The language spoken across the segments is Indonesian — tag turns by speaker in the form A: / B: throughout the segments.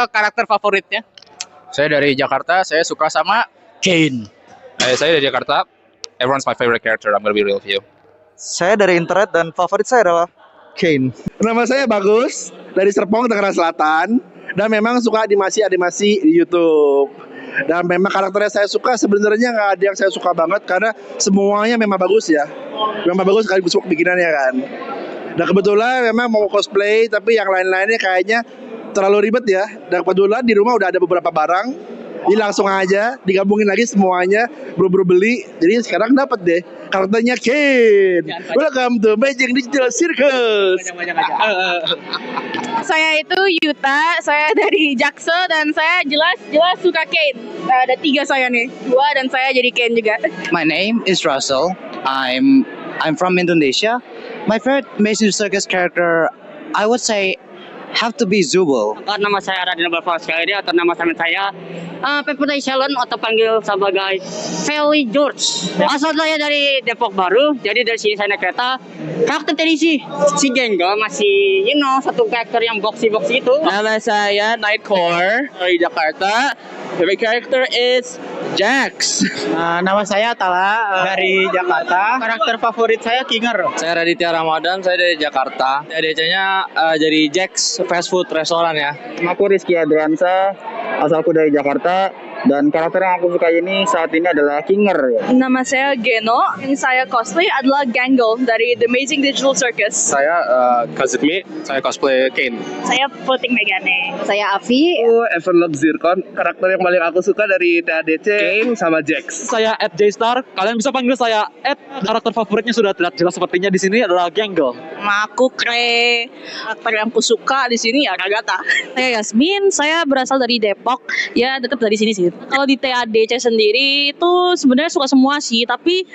A: Karakter favoritnya?
B: Saya dari Jakarta, saya suka sama Kane.
C: Saya dari Jakarta. Everyone's my favorite character. I'm gonna be real with you.
D: Saya dari internet dan favorit saya adalah Kane.
E: Nama saya Bagus dari Serpong, Tangerang Selatan, dan memang suka animasi di YouTube. Dan memang karakternya saya suka, sebenarnya nggak ada yang saya suka banget karena semuanya memang bagus ya. Memang bagus sekali bikinannya kan. Dan kebetulan memang mau cosplay, tapi yang lain-lainnya kayaknya terlalu ribet ya. Dan kebetulan di rumah udah ada beberapa barang, jadi langsung aja digabungin lagi semuanya, buru-buru beli. Jadi sekarang dapat deh karakternya Kane. Welcome to Magic Digital Circus.
F: Saya itu Yuta, saya dari Jaksel dan saya jelas suka Kane. Ada 3 saya nih, 2 dan saya jadi Kane juga.
B: My name is Russell. I'm from Indonesia. My favorite Amazing Circus character, I would say, have to be Zubul.
G: Nama saya Radina Balfaskari atau nama saya Pepper Shalon atau panggil sebagai Feli George. Asal saya dari Depok Baru, jadi dari sini saya naik kereta. Karakter tadi si Gengo masih satu karakter yang boxy itu.
A: Nama saya Nightcore dari Jakarta. Favorite character is Jax.
D: Nama saya Tala dari Jakarta. Karakter favorit saya Kinger.
A: Saya Raditya Ramadan, saya dari Jakarta. DC-nya jadi Jax fast food restoran ya.
D: Aku Rizky Adriansa, asalku dari Jakarta. Dan karakter yang aku suka ini saat ini adalah Kinger.
F: Nama saya Geno, yang saya cosplay adalah Gangle dari The Amazing Digital Circus.
C: Saya Kazumi. Saya cosplay Kane.
F: Saya Puting Megane.
H: Saya Avi.
E: Everlove Zircon, karakter yang paling aku suka dari TADC, Kane sama Jax.
A: Saya @jstar. Kalian bisa panggil saya Karakter favoritnya sudah tidak jelas sepertinya di sini adalah Gangle.
F: Aku karakter yang aku suka di sini ya Agatha. Saya Yasmin, saya berasal dari Depok. Ya dekat dari sini sih. Kalau di TADC sendiri itu sebenarnya suka semua sih, tapi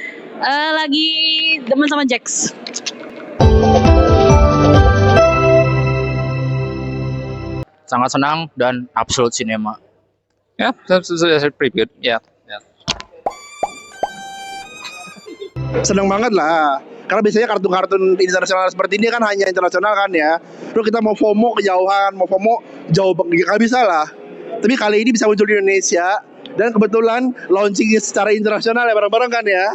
F: lagi demen sama Jax.
B: Sangat senang dan absolute cinema.
C: Yeah, that's pretty good. Yeah.
E: Seneng banget lah. Karena biasanya kartun-kartun internasional seperti ini kan hanya internasional kan ya. Terus kita mau FOMO kejauhan, mau FOMO jauh nggak bisa lah. Tapi kali ini bisa muncul di Indonesia dan kebetulan launching secara internasional ya bareng-bareng kan ya.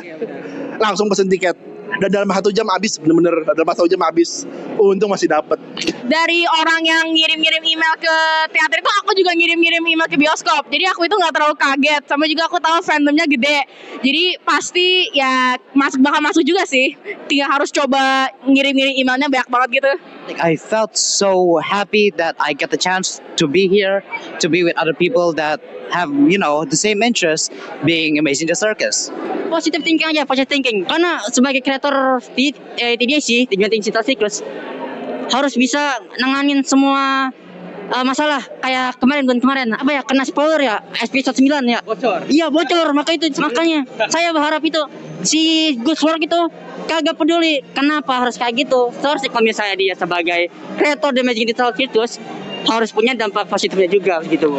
E: Langsung pesen tiket. Dan dalam 1 jam habis, bener-bener dalam 1 jam habis. Untung masih dapet.
F: Dari orang yang ngirim-ngirim email ke teater itu aku juga ngirim-ngirim email ke bioskop. Jadi aku itu nggak terlalu kaget. Sama juga aku tahu fandomnya gede. Jadi pasti ya bakal masuk juga sih. Tinggal harus coba ngirim-ngirim emailnya banyak banget gitu.
B: I felt so happy that I get the chance to be here, to be with other people that have, the same interest being amazing the circus.
G: Positive thinking aja, positive thinking. Karena sebagai kreator TDC, Digital Circus, harus bisa nanganin semua masalah kayak kemarin apa ya, kena spoiler ya episode 9 ya. Bocor makanya saya berharap itu si Good Work itu kagak peduli kenapa harus kayak gitu. Terus kalau misalnya dia sebagai kreator The Magic Digital Circus harus punya dampak positifnya juga gitu.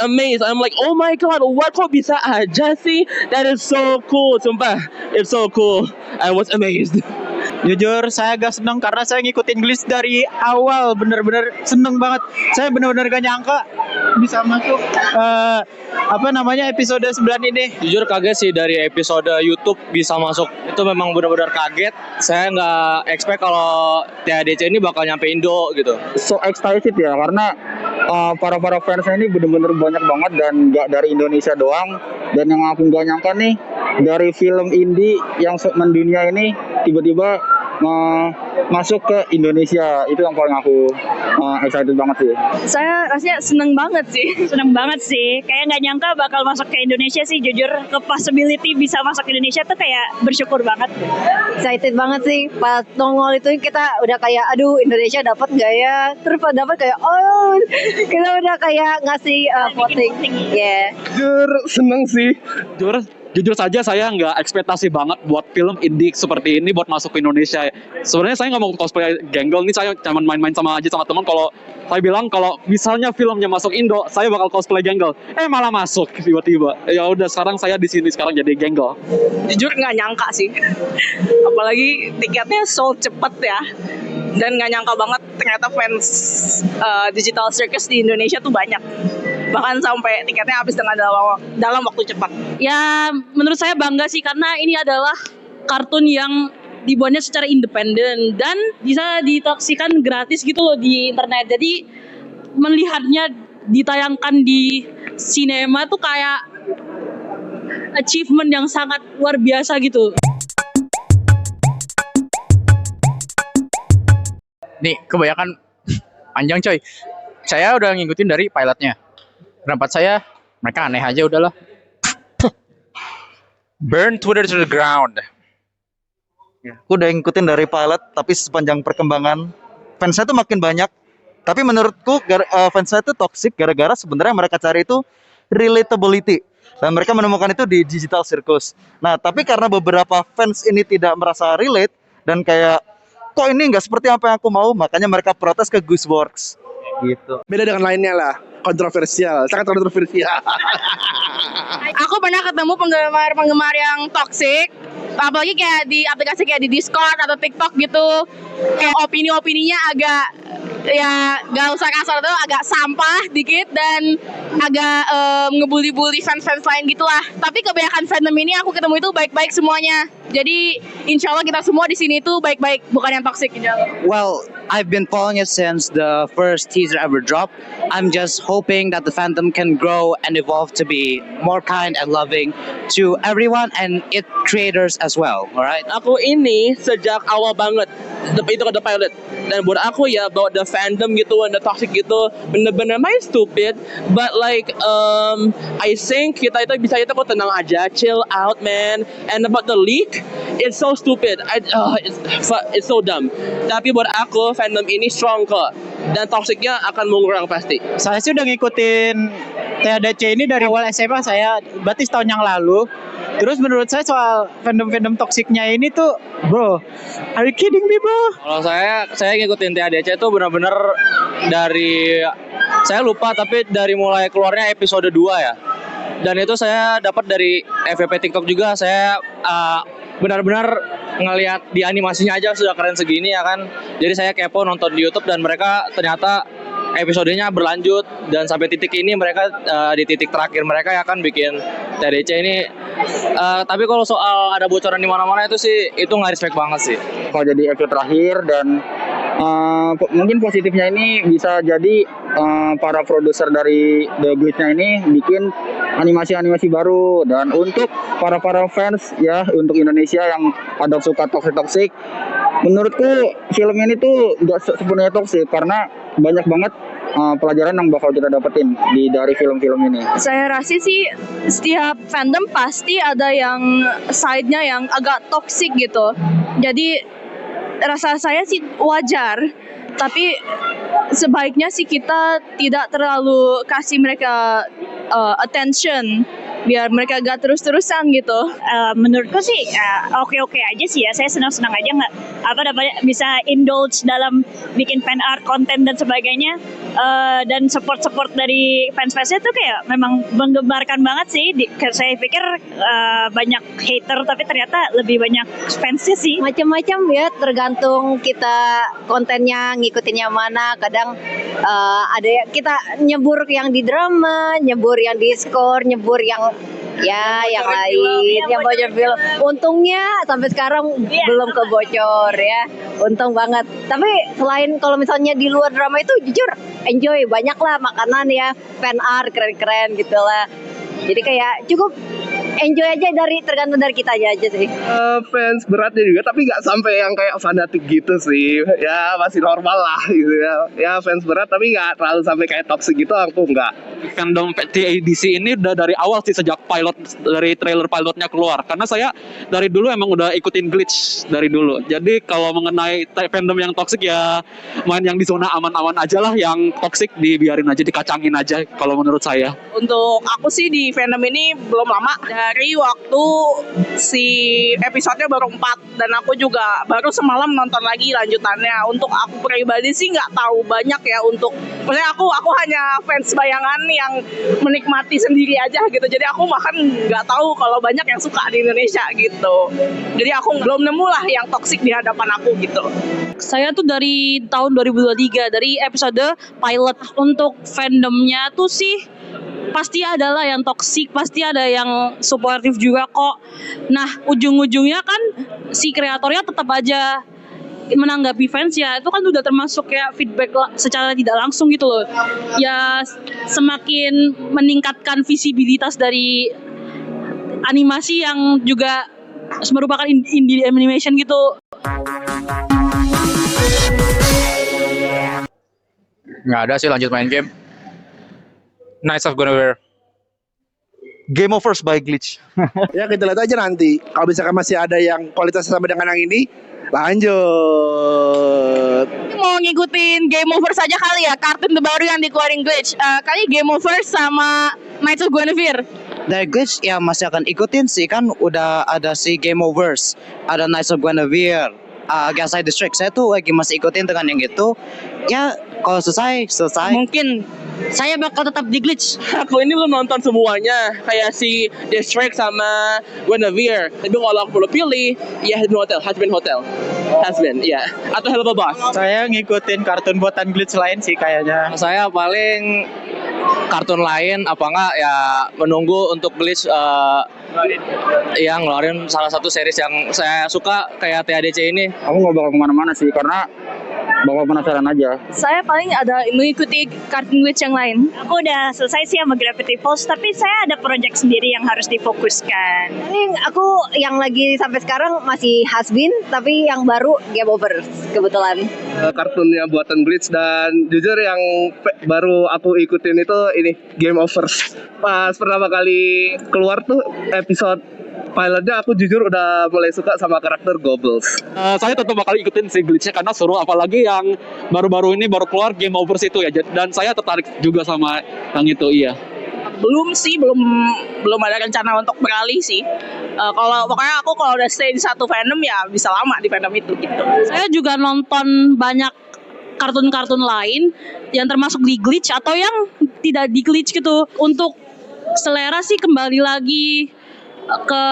A: Amazed, I'm like, oh my god, what kok bisa aja sih? That is so cool, sumpah, it's so cool. I was amazed.
D: Jujur saya agak seneng karena saya ngikutin list dari awal, bener-bener seneng banget. Saya bener-bener gak nyangka bisa masuk episode 9 ini.
A: Jujur kaget sih dari episode YouTube bisa masuk. Itu memang benar-benar kaget. Saya nggak expect kalau TADC ini bakal nyampe Indo gitu.
D: So excited ya karena para fansnya ini bener-bener banyak banget dan gak dari Indonesia doang. Dan yang aku gak nyangka nih, dari film indie yang mendunia ini tiba-tiba masuk ke Indonesia. Itu yang paling aku excited banget sih.
F: Saya rasanya seneng banget sih. Kayak nggak nyangka bakal masuk ke Indonesia sih. Jujur ke possibility bisa masuk ke Indonesia tuh kayak bersyukur banget.
H: Excited banget sih. Pas nongol itu kita udah kayak aduh Indonesia dapat nggak ya? Terus pas dapat kayak oh kita udah kayak ngasih voting. Yeah.
E: Jujur seneng sih.
A: Jujur saja saya nggak ekspektasi banget buat film indie seperti ini buat masuk ke Indonesia. Sebenarnya saya nggak mau cosplay Gangle nih, saya cuma main-main sama teman kalau saya bilang kalau misalnya filmnya masuk Indo, saya bakal cosplay Gangle. Malah masuk tiba-tiba. Ya udah sekarang saya di sini sekarang jadi Gangle.
F: Jujur nggak nyangka sih. Apalagi tiketnya sold cepet ya. Dan nggak nyangka banget ternyata fans Digital Circus di Indonesia tuh banyak. Bahkan sampai tiketnya habis dengan dalam waktu cepat. Ya, menurut saya bangga sih karena ini adalah kartun yang dibuatnya secara independen dan bisa ditoksikan gratis gitu loh di internet. Jadi melihatnya ditayangkan di sinema tuh kayak achievement yang sangat luar biasa gitu.
I: Nih, kebanyakan panjang coy. Saya udah ngikutin dari pilotnya. Pendapat saya, mereka aneh aja udahlah.
C: Burn Twitter to the ground.
J: Aku udah ngikutin dari pilot, tapi sepanjang perkembangan fansnya tuh makin banyak. Tapi menurutku fansnya tuh toxic gara-gara sebenarnya yang mereka cari itu relatability. Dan mereka menemukan itu di Digital Circus. Nah, tapi karena beberapa fans ini tidak merasa relate dan kayak kok ini nggak seperti apa yang aku mau, makanya mereka protes ke Gooseworks. Gitu.
E: Beda dengan lainnya lah, kontroversial, sangat kontroversial.
F: Aku pernah ketemu penggemar yang toxic, apalagi kayak di aplikasi kayak di Discord atau TikTok gitu, kayak opini-opininya agak ya gak usah kasar tuh, agak sampah dikit dan agak ngebully-bully fans-fans lain gitulah. Tapi kebanyakan fandom ini aku ketemu itu baik-baik semuanya. Jadi insya Allah kita semua di sini tuh baik-baik, bukan yang toxic insya Allah.
B: Well, I've been following it since the first teaser ever dropped. I'm just hoping that the fandom can grow and evolve to be more kind and loving to everyone and its creators as well, alright?
K: Aku ini sejak awal banget itu ke The Pilot, dan buat aku ya about the fandom gitu and the toxic gitu bener-bener main stupid, but like I think kita itu bisa kok tenang aja, chill out man. And about the leak, it's so stupid. It's so dumb. Tapi buat aku fandom ini strong kok, dan toksiknya akan mengurang pasti.
L: Saya sih udah ngikutin TADC ini dari awal SMA saya, berarti setahun yang lalu. Terus menurut saya soal fandom-fandom toksiknya ini tuh, bro, are you kidding me bro?
K: Kalau saya ngikutin TADC itu benar-benar dari, saya lupa tapi dari mulai keluarnya episode 2 ya. Dan itu saya dapat dari FYP TikTok juga. Saya benar-benar ngelihat di animasinya aja sudah keren segini ya kan. Jadi saya kepo nonton di YouTube dan mereka ternyata episodenya berlanjut dan sampai titik ini mereka di titik terakhir mereka ya kan bikin TDC ini. Tapi kalau soal ada bocoran di mana-mana itu sih itu nggak respect banget sih.
D: Kalau jadi episode terakhir dan mungkin positifnya ini bisa jadi para produser dari The Glitch-nya ini bikin animasi-animasi baru, dan untuk para fans ya untuk Indonesia yang ada suka toxic, menurutku film ini tuh gak sepenuhnya toxic karena banyak banget pelajaran yang bakal kita dapetin dari film-film ini.
F: Saya rasa sih setiap fandom pasti ada yang side-nya yang agak toxic gitu. Jadi rasa saya sih wajar, tapi sebaiknya sih kita tidak terlalu kasih mereka attention biar mereka gak terus-terusan gitu.
M: Menurutku sih oke-oke aja sih ya. Saya senang-senang aja nggak bisa indulge dalam bikin fan art, konten dan sebagainya. Dan support dari fans-fansnya tuh kayak memang menggembarkan banget sih. Saya pikir banyak hater tapi ternyata lebih banyak fansnya sih.
H: Macam-macam ya, tergantung kita kontennya ngikutinnya mana. Kadang ada kita nyebur yang di drama, nyebur yang di score, nyebur yang yang lain, yang bocor film. Untungnya sampai sekarang belum kebocor ya, untung banget. Tapi selain kalau misalnya di luar drama itu jujur enjoy, banyak lah makanan ya, fan art keren-keren gitu lah. Jadi kayak cukup enjoy aja, tergantung dari kita aja sih.
E: Fans beratnya juga, tapi nggak sampai yang kayak fanatik gitu sih. Ya masih normal lah gitu ya. Ya fans berat tapi nggak terlalu sampai kayak toxic gitu, aku nggak.
A: Fandom TADC ini udah dari awal sih, sejak dari trailer pilotnya keluar. Karena saya dari dulu emang udah ikutin Glitch dari dulu. Jadi kalau mengenai fandom yang toxic ya main yang di zona aman-aman aja lah. Yang toxic dibiarin aja, dikacangin aja kalau menurut saya.
F: Untuk aku sih di fandom ini belum lama dan dari waktu si episodenya baru 4 dan aku juga baru semalam nonton lagi lanjutannya. Untuk aku pribadi sih nggak tahu banyak ya untuk, maksudnya aku hanya fans bayangan yang menikmati sendiri aja gitu. Jadi aku bahkan nggak tahu kalau banyak yang suka di Indonesia gitu. Jadi aku belum nemu lah yang toksik di hadapan aku gitu. Saya tuh dari tahun 2023 dari episode pilot. Untuk fandomnya tuh sih pasti ada lah yang toksik, pasti ada yang suportif juga kok. Nah, ujung-ujungnya kan si kreatornya tetap aja menanggapi fans ya, itu kan udah termasuk kayak feedback secara tidak langsung gitu loh. Ya semakin meningkatkan visibilitas dari animasi yang juga merupakan indie animation gitu.
C: Nggak ada sih, lanjut main game. Knights of Guinevere.
J: Game Overs by Glitch.
E: Ya kita lihat aja nanti. Kalau misalkan masih ada yang kualitasnya sama dengan yang ini, lanjut.
F: Mau ngikutin Game Over saja kali ya, kartun terbaru yang dikeluarin Glitch. Kali Game Over sama Knights of Guinevere.
B: Dari Glitch ya masih akan ikutin sih, kan udah ada si Game Overs, ada Knights of Guinevere, Gaslight District. Saya tuh lagi masih ikutin dengan yang itu. Ya kalau selesai.
G: Mungkin saya bakal tetap di Glitch.
K: Aku ini belum nonton semuanya, kayak si District sama Guinevere. Tapi kalau aku perlu pilih, ya Has Been Hotel, ya. Atau Hello Boss.
L: Saya ngikutin kartun buatan Glitch lain sih kayaknya.
K: Saya paling kartun lain, apa enggak ya menunggu untuk Glitch yang ngeluarin salah satu series yang saya suka kayak TADC ini.
D: Aku nggak bakal kemana-mana sih karena bakal penasaran aja.
F: Saya paling ada mengikuti kartun Glitch yang lain.
M: Aku udah selesai sih sama Gravity Falls, tapi saya ada project sendiri yang harus difokuskan.
H: Ini aku yang lagi sampai sekarang masih Has Been, tapi yang baru Game Over kebetulan.
N: Kartunnya buatan Glitch, dan jujur yang baru aku ikutin itu ini Game Overs. Pas pertama kali keluar tuh episode pilotnya, aku jujur udah mulai suka sama karakter Gobbles.
A: Saya tetap bakal ikutin si Glitch-nya karena seru, apalagi yang baru-baru ini baru keluar Game Overs itu ya, dan saya tertarik juga sama yang itu. Iya.
F: Belum ada rencana untuk beralih sih. Pokoknya aku kalau udah stay di satu fandom ya bisa lama di fandom itu gitu. Saya juga nonton banyak kartun-kartun lain yang termasuk di Glitch atau yang tidak di Glitch gitu. Untuk selera sih kembali lagi ke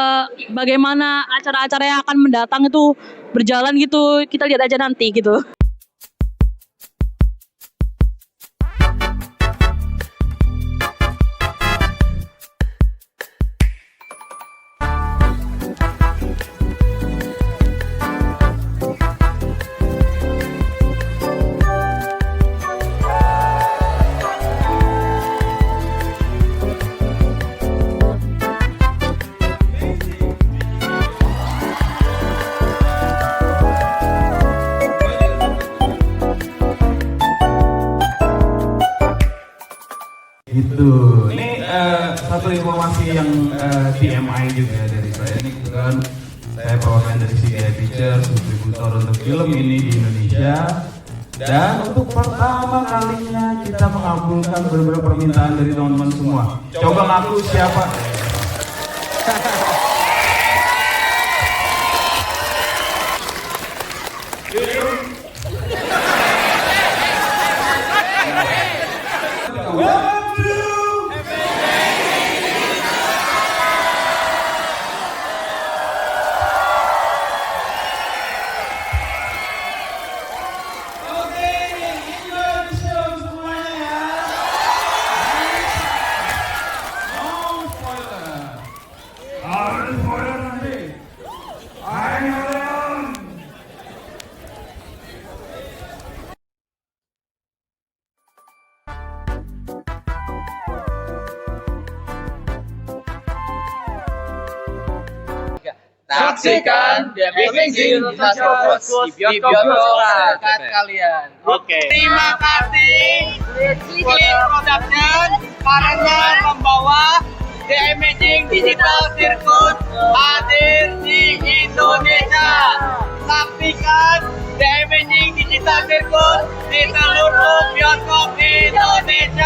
F: bagaimana acara-acara yang akan mendatang itu berjalan gitu. Kita lihat aja nanti gitu.
O: Gitu. Ini satu informasi yang TMI juga dari saya. Ini kebetulan saya perwakilan dari CGI Pictures, distributor untuk film ini di Indonesia. Dan untuk pertama kalinya kita mengabulkan beberapa permintaan dari teman-teman semua. Coba ngaku siapa?
K: Saksikan The Amazing Dinosaurus di bioskop terdekat kalian.
L: Oke.
K: Terima kasih Glitch Production karena membawa The Amazing Digital Circus hadir di Indonesia. Saksikan The Amazing Digital Circus di seluruh bioskop Indonesia.